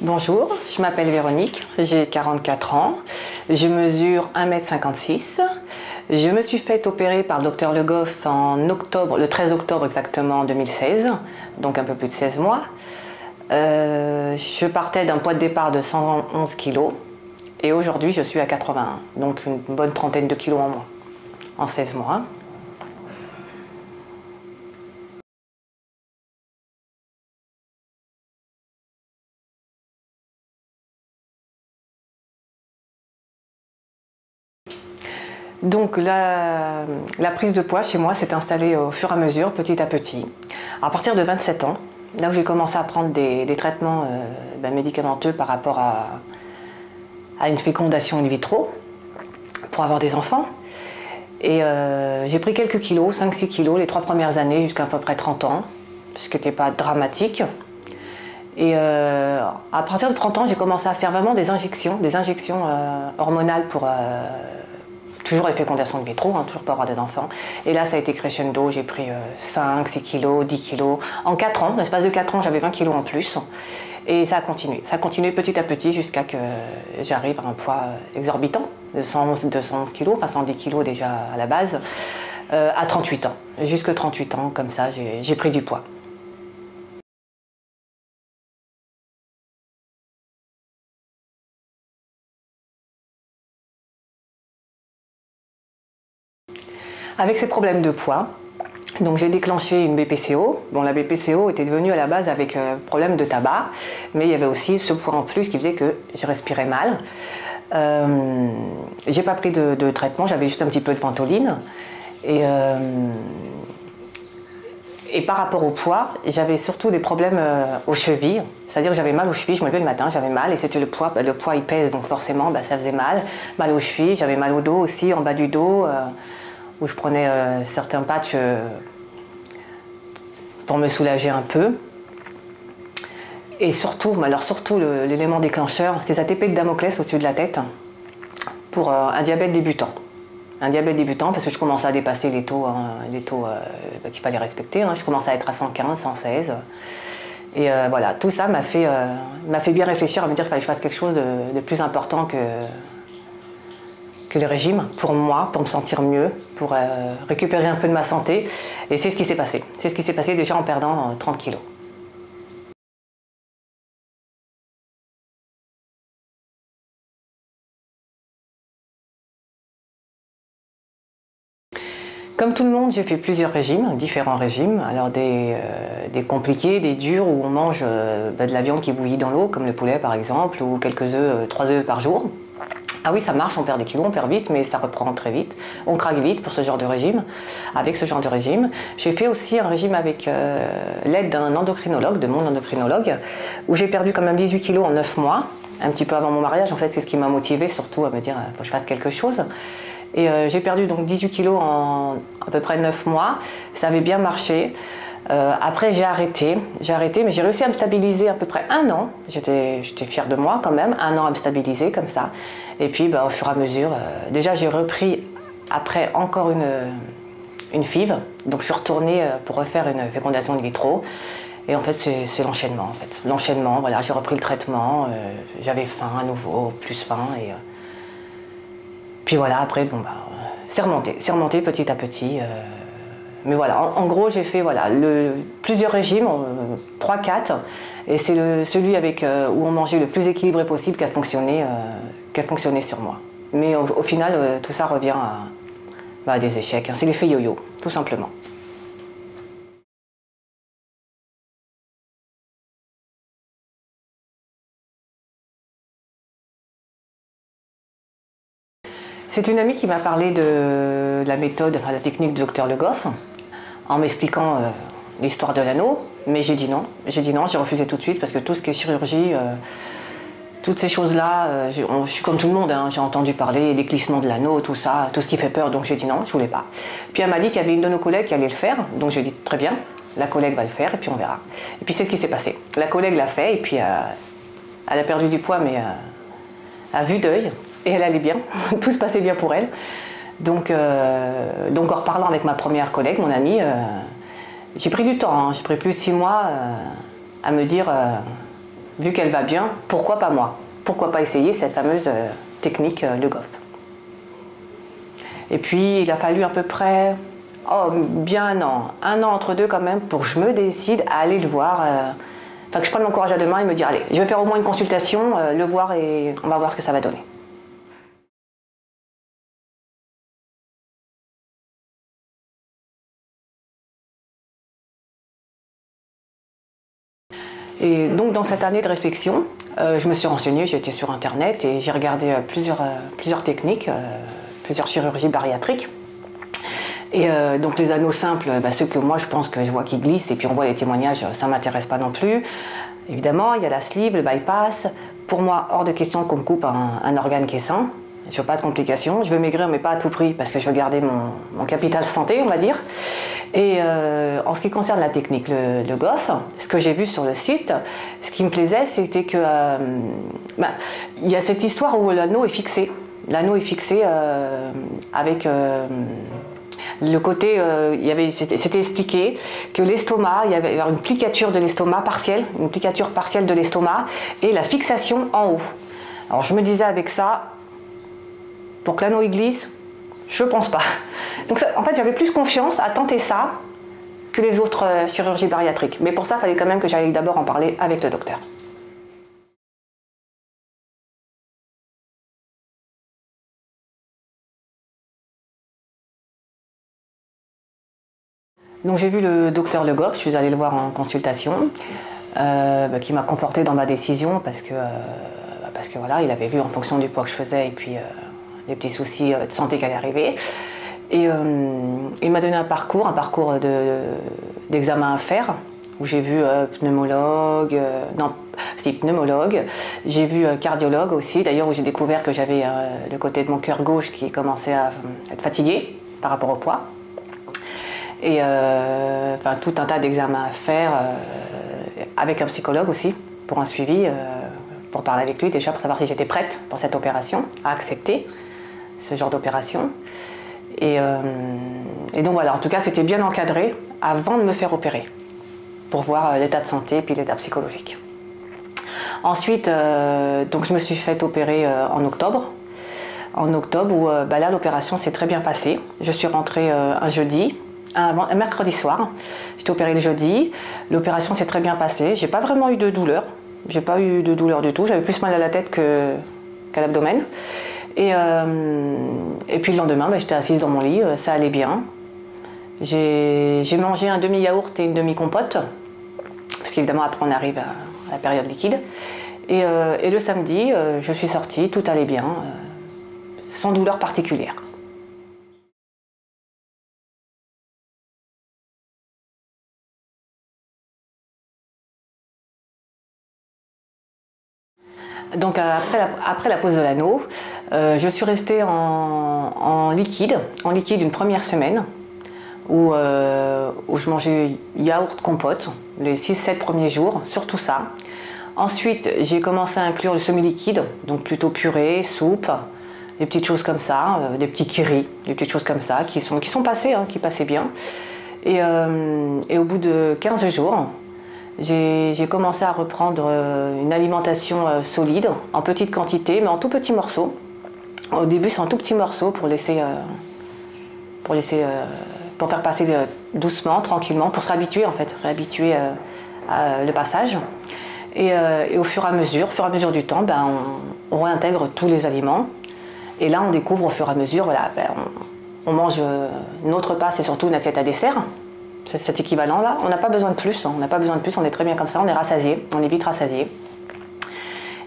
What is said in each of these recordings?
Bonjour, je m'appelle Véronique, j'ai 44 ans, je mesure 1,56 m. Je me suis fait opérer par le docteur Le Goff en octobre, le 13 octobre exactement 2016, donc un peu plus de 16 mois. Je partais d'un poids de départ de 111 kg et aujourd'hui je suis à 81, donc une bonne trentaine de kilos en moins en 16 mois. Donc la prise de poids chez moi s'est installée au fur et à mesure, petit à petit. À partir de 27 ans, là où j'ai commencé à prendre des traitements médicamenteux par rapport à une fécondation in vitro pour avoir des enfants. Et j'ai pris quelques kilos, 5-6 kilos les 3 premières années jusqu'à peu près 30 ans, ce qui n'était pas dramatique. Et à partir de 30 ans, j'ai commencé à faire vraiment des injections hormonales pour toujours les fécondations in vitro, toujours pour avoir des enfants. Et là, ça a été crescendo, j'ai pris 5, 6 kilos, 10 kilos. En 4 ans, dans l'espace de 4 ans, j'avais 20 kilos en plus. Et ça a continué. Ça a continué petit à petit jusqu'à que j'arrive à un poids exorbitant, de 211 kilos, enfin 110 kilos déjà à la base, à 38 ans. Jusque 38 ans, comme ça, j'ai pris du poids. Avec ces problèmes de poids, donc j'ai déclenché une BPCO. Bon, la BPCO était devenue à la base avec problème de tabac, mais il y avait aussi ce poids en plus qui faisait que je respirais mal. J'ai pas pris de traitement, j'avais juste un petit peu de ventoline. Et par rapport au poids, j'avais surtout des problèmes aux chevilles. C'est-à-dire que j'avais mal aux chevilles, je me levais le matin, j'avais mal et c'était le poids il pèse, donc forcément ça faisait mal. Mal aux chevilles, j'avais mal au dos aussi, en bas du dos. Où je prenais certains patchs pour me soulager un peu. Et surtout, l'élément déclencheur, c'est cette épée de Damoclès au-dessus de la tête pour un diabète débutant. Un diabète débutant parce que je commençais à dépasser les taux qu'il fallait respecter. Je commençais à être à 115, 116. Et voilà, tout ça m'a fait bien réfléchir à me dire qu'il fallait que je fasse quelque chose de plus important que le régime, pour moi, pour me sentir mieux, pour récupérer un peu de ma santé. Et c'est ce qui s'est passé. C'est ce qui s'est passé déjà en perdant 30 kilos. Comme tout le monde, j'ai fait plusieurs régimes, différents régimes. Alors des compliqués, des durs où on mange de la viande qui bouillit dans l'eau, comme le poulet par exemple, ou quelques œufs, 3 œufs par jour. Ah oui, ça marche, on perd des kilos, on perd vite, mais ça reprend très vite. On craque vite pour ce genre de régime, avec ce genre de régime. J'ai fait aussi un régime avec l'aide d'un endocrinologue, de mon endocrinologue, où j'ai perdu quand même 18 kilos en 9 mois, un petit peu avant mon mariage. En fait, c'est ce qui m'a motivée surtout à me dire, il faut que je fasse quelque chose. Et j'ai perdu donc 18 kilos en à peu près 9 mois. Ça avait bien marché. Après j'ai arrêté, mais j'ai réussi à me stabiliser à peu près 1 an. J'étais fière de moi quand même, 1 an à me stabiliser comme ça. Et puis au fur et à mesure, déjà j'ai repris après encore une FIV. Donc je suis retournée pour refaire une fécondation in vitro. Et en fait c'est l'enchaînement en fait. L'enchaînement, voilà, j'ai repris le traitement, j'avais faim à nouveau, plus faim. Et puis voilà, après c'est remonté petit à petit. Mais voilà, en gros, j'ai fait plusieurs régimes, 3-4, et c'est celui où on mangeait le plus équilibré possible qui a fonctionné sur moi. Mais au final, tout ça revient à des échecs. C'est l'effet yo-yo, tout simplement. C'est une amie qui m'a parlé de la méthode, enfin, la technique du docteur Le Goff, en m'expliquant l'histoire de l'anneau, mais j'ai dit non. J'ai refusé tout de suite parce que tout ce qui est chirurgie, toutes ces choses-là, je suis comme tout le monde, j'ai entendu parler des glissements de l'anneau, tout ça, tout ce qui fait peur, donc j'ai dit non, je voulais pas. Puis elle m'a dit qu'il y avait une de nos collègues qui allait le faire, donc j'ai dit très bien, la collègue va le faire et puis on verra. Et puis c'est ce qui s'est passé. La collègue l'a fait et puis elle a perdu du poids, mais à vue d'œil. Et elle allait bien, tout se passait bien pour elle. Donc en reparlant avec ma première collègue, mon amie, j'ai pris du temps, j'ai pris plus de 6 mois à me dire vu qu'elle va bien, pourquoi pas moi? Pourquoi pas essayer cette fameuse technique Le Goff? Et puis il a fallu à peu près bien un an entre deux quand même, pour que je me décide à aller le voir. Enfin, que je prenne mon courage à deux mains et me dire, allez, je vais faire au moins une consultation, le voir et on va voir ce que ça va donner. Et donc dans cette année de réflexion, je me suis renseignée, j'ai été sur internet et j'ai regardé plusieurs techniques, plusieurs chirurgies bariatriques. Et donc les anneaux simples, ceux que moi je pense que je vois qui glissent et puis on voit les témoignages, ça ne m'intéresse pas non plus. Évidemment, il y a la sleeve, le bypass. Pour moi, hors de question qu'on me coupe un organe qui est sain. Je veux pas de complications. Je veux maigrir, mais pas à tout prix, parce que je veux garder mon capital santé, on va dire. Et en ce qui concerne la technique, le Goff, ce que j'ai vu sur le site, ce qui me plaisait, c'était que il y a cette histoire où l'anneau est fixé. L'anneau est fixé avec le côté, c'était expliqué que l'estomac, il y avait une plicature de l'estomac partielle, une plicature partielle de l'estomac et la fixation en haut. Alors je me disais avec ça, pour que l'anneau glisse, je pense pas. Donc ça, en fait, j'avais plus confiance à tenter ça que les autres chirurgies bariatriques. Mais pour ça, il fallait quand même que j'aille d'abord en parler avec le docteur. Donc j'ai vu le docteur Le Goff, je suis allée le voir en consultation, qui m'a confortée dans ma décision parce que voilà, il avait vu en fonction du poids que je faisais et puis les petits soucis de santé qui allaient arriver. Et il m'a donné un parcours d'examen à faire, où j'ai vu pneumologue, j'ai vu cardiologue aussi, d'ailleurs où j'ai découvert que j'avais le côté de mon cœur gauche qui commençait à être fatigué par rapport au poids. Et tout un tas d'examens à faire avec un psychologue aussi, pour un suivi, pour parler avec lui déjà, pour savoir si j'étais prête pour cette opération, à accepter ce genre d'opération. Et donc voilà, en tout cas c'était bien encadré avant de me faire opérer, pour voir l'état de santé et puis l'état psychologique. Ensuite, donc je me suis fait opérer en octobre. En octobre où là l'opération s'est très bien passée. Je suis rentrée un jeudi. Un mercredi soir, j'étais opérée le jeudi, l'opération s'est très bien passée, j'ai pas vraiment eu de douleur, j'ai pas eu de douleur du tout, j'avais plus mal à la tête qu'à l'abdomen. Et puis le lendemain, j'étais assise dans mon lit, ça allait bien. J'ai mangé un demi-yaourt et une demi-compote, parce qu'évidemment après on arrive à la période liquide. Et le samedi, je suis sortie, tout allait bien, sans douleur particulière. Donc après la pose de l'anneau, je suis restée en liquide une première semaine où je mangeais yaourt, compote les 6-7 premiers jours, surtout ça. Ensuite, j'ai commencé à inclure le semi-liquide, donc plutôt purée, soupe, des petites choses comme ça, des petits kiris, des petites choses comme ça qui sont passées, qui passaient bien. Et au bout de 15 jours, j'ai commencé à reprendre une alimentation solide, en petite quantité, mais en tout petits morceaux. Au début, c'est en tout petits morceaux pour faire passer doucement, tranquillement, pour se réhabituer en fait, réhabituer le passage. Et au fur et à mesure du temps, on réintègre tous les aliments. Et là, on découvre au fur et à mesure, voilà, on mange notre repas, c'est surtout une assiette à dessert. C'est cet équivalent-là. On n'a pas besoin de plus, on n'a pas besoin de plus, on est très bien comme ça, on est rassasié, on est vite rassasié.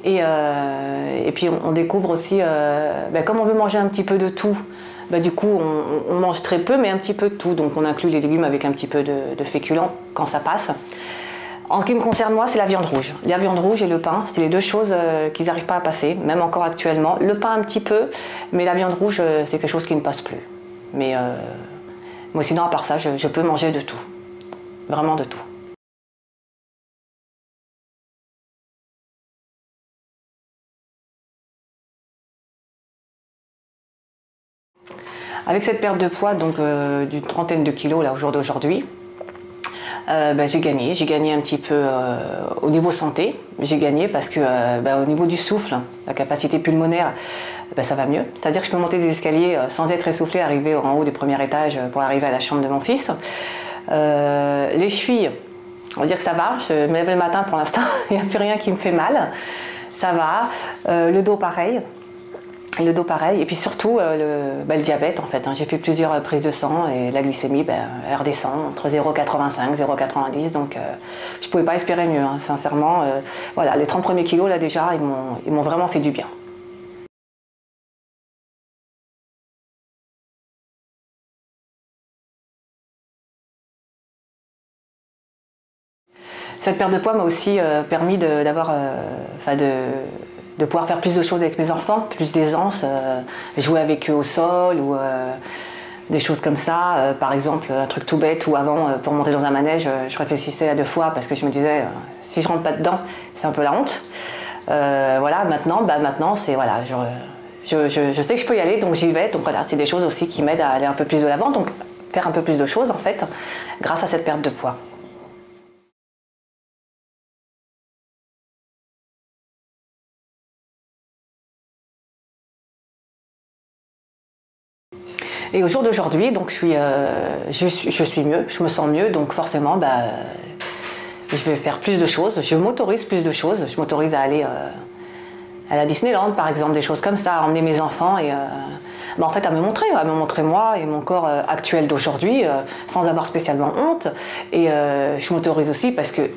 Et puis on découvre aussi, comme on veut manger un petit peu de tout, du coup on mange très peu mais un petit peu de tout, donc on inclut les légumes avec un petit peu de féculents quand ça passe. En ce qui me concerne moi, c'est la viande rouge. La viande rouge et le pain, c'est les deux choses qui n'arrivent pas à passer, même encore actuellement. Le pain un petit peu, mais la viande rouge c'est quelque chose qui ne passe plus. Mais moi sinon à part ça, je peux manger de tout, vraiment de tout. Avec cette perte de poids, donc d'une trentaine de kilos là, au jour d'aujourd'hui, J'ai gagné un petit peu au niveau santé, j'ai gagné parce que au niveau du souffle, la capacité pulmonaire, ça va mieux. C'est-à-dire que je peux monter des escaliers sans être essoufflé, arriver en haut du premier étage pour arriver à la chambre de mon fils. Les chevilles, on va dire que ça va, je me lève le matin pour l'instant, il n'y a plus rien qui me fait mal, ça va. Le dos pareil. Et puis surtout le diabète en fait. J'ai fait plusieurs prises de sang et la glycémie elle redescend entre 0,85 et 0,90, donc je ne pouvais pas espérer mieux, sincèrement. Voilà, les 30 premiers kilos là déjà, ils m'ont vraiment fait du bien. Cette perte de poids m'a aussi permis de pouvoir faire plus de choses avec mes enfants, plus d'aisance, jouer avec eux au sol ou des choses comme ça. Par exemple, un truc tout bête où avant, pour monter dans un manège, je réfléchissais à 2 fois parce que je me disais, si je rentre pas dedans, c'est un peu la honte. Voilà, maintenant c'est voilà, je sais que je peux y aller, donc j'y vais. Donc voilà, c'est des choses aussi qui m'aident à aller un peu plus de l'avant, donc faire un peu plus de choses en fait, grâce à cette perte de poids. Et au jour d'aujourd'hui, donc je suis mieux, je me sens mieux, donc forcément, je vais faire plus de choses. Je m'autorise plus de choses. Je m'autorise à aller à la Disneyland, par exemple, des choses comme ça, à emmener mes enfants et en fait à me montrer moi et mon corps actuel d'aujourd'hui, sans avoir spécialement honte. Et je m'autorise aussi parce que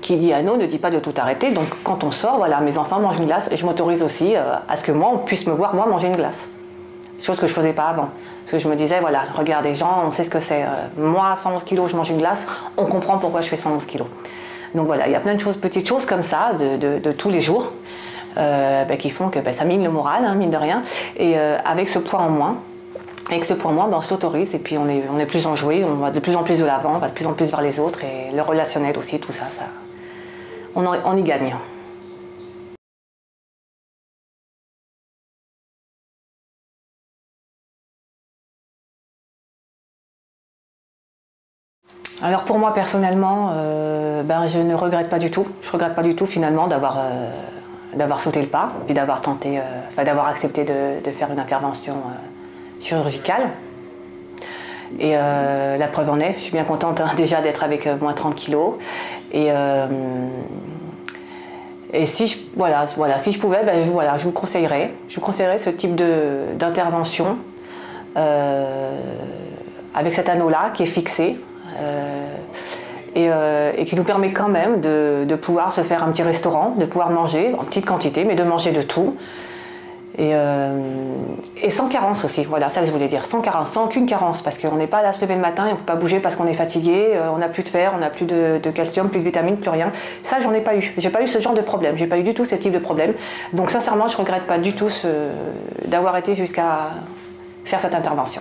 qui dit anneau ne dit pas de tout arrêter. Donc quand on sort, voilà, mes enfants mangent une glace et je m'autorise aussi à ce que moi, on puisse me voir moi manger une glace. Chose que je ne faisais pas avant. Parce que je me disais, voilà, regarde les gens, on sait ce que c'est. Moi, 111 kilos, je mange une glace, on comprend pourquoi je fais 111 kilos. Donc voilà, il y a plein de choses, petites choses comme ça, de tous les jours, qui font que ça mine le moral, mine de rien. Et avec ce poids en moins, on s'autorise et puis on est plus enjoué, on va de plus en plus de l'avant, on va de plus en plus vers les autres et le relationnel aussi, tout ça, on y gagne. Alors pour moi personnellement, je ne regrette pas du tout. Je ne regrette pas du tout finalement d'avoir sauté le pas, puis d'avoir tenté, d'avoir accepté de faire une intervention chirurgicale. Et la preuve en est, je suis bien contente déjà d'être avec moins 30 kilos. Et si je pouvais, je vous conseillerais ce type d'intervention avec cet anneau-là qui est fixé. Et qui nous permet quand même de pouvoir se faire un petit restaurant, de pouvoir manger en petite quantité, mais de manger de tout. Et sans carence aussi, voilà, ça que je voulais dire, sans carence, sans aucune carence, parce qu'on n'est pas là à se lever le matin et on ne peut pas bouger parce qu'on est fatigué, on n'a plus de fer, on n'a plus de calcium, plus de vitamines, plus rien. Ça, j'en ai pas eu. J'ai pas eu ce genre de problème, j'ai pas eu du tout ce type de problème. Donc sincèrement, je regrette pas du tout d'avoir été jusqu'à faire cette intervention.